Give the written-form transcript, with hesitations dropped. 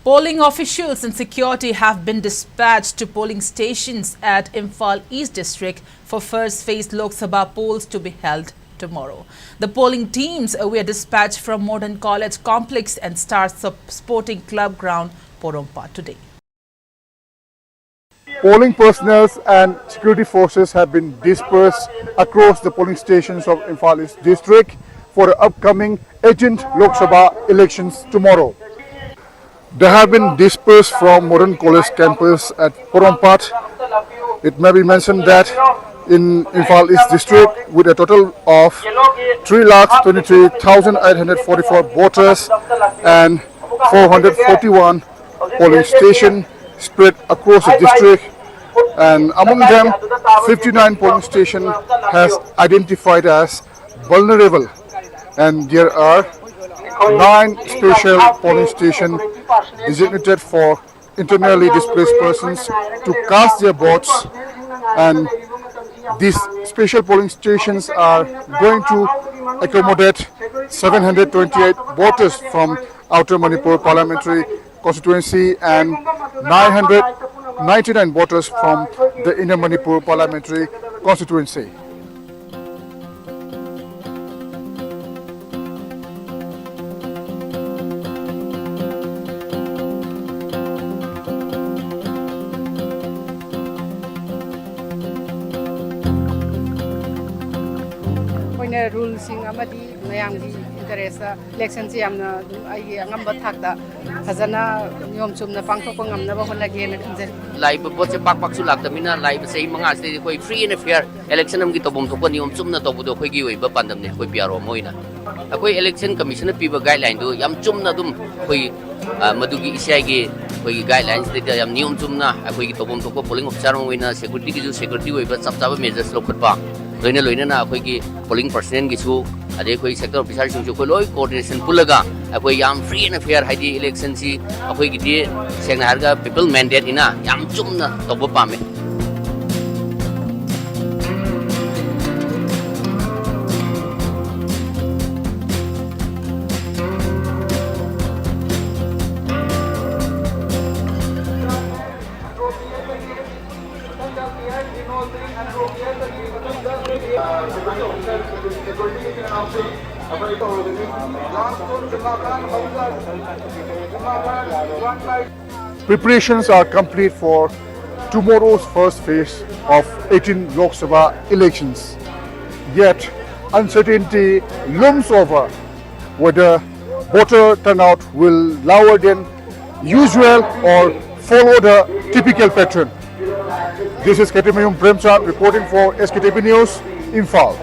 Polling officials and security have been dispatched to polling stations at Imphal East District for first phase Lok Sabha polls to be held tomorrow. The polling teams were dispatched from Modern College Complex and Star Sporting Club ground, Porompa today. Polling personnel and security forces have been dispersed across the polling stations of Imphal East District for the upcoming 18th Lok Sabha elections tomorrow. They have been dispersed from Modern College campus at Porompat. It may be mentioned that in Imphal East District, with a total of 3,23,844 voters and 441 polling stations spread across the district, and among them 59 polling stations has identified as vulnerable, and there are 9 special polling stations designated for internally displaced persons to cast their votes, and these special polling stations are going to accommodate 728 voters from Outer Manipur Parliamentary Constituency and 999 voters from the Inner Manipur Parliamentary Constituency. Rules in Amadi, Mayamdi, interest, elections, Yamna, Yamamba Takta, Hazana, Yom Sumna, Pankopangam, never won again. Live both the Paksulak, the Mina, live say Mangas, they go free and fair election of Gitobom to Yom Sumna Tobudo, Higi, Bapandam, Piaro Moina. A quick election commission of people guideline to Yam Chumna Dum, Madugi Isagi, guidelines that I am Nium Sumna, a quick Tobom to polling of Sarum winner, security, but some measures local park. Loina Loina, a quick polling person gisu, a decoy sector officers in Chocoloi, coordination Pulaga, a quick yam free and fair Haiti elections, a quick day, Senarga, people mandate in a Yam Chumna, Tobopame. Preparations are complete for tomorrow's first phase of 18 Lok Sabha elections. Yet, uncertainty looms over whether voter turnout will lower than usual or follow the typical pattern. This is SKTV Premchand reporting for SKTV News, Imphal.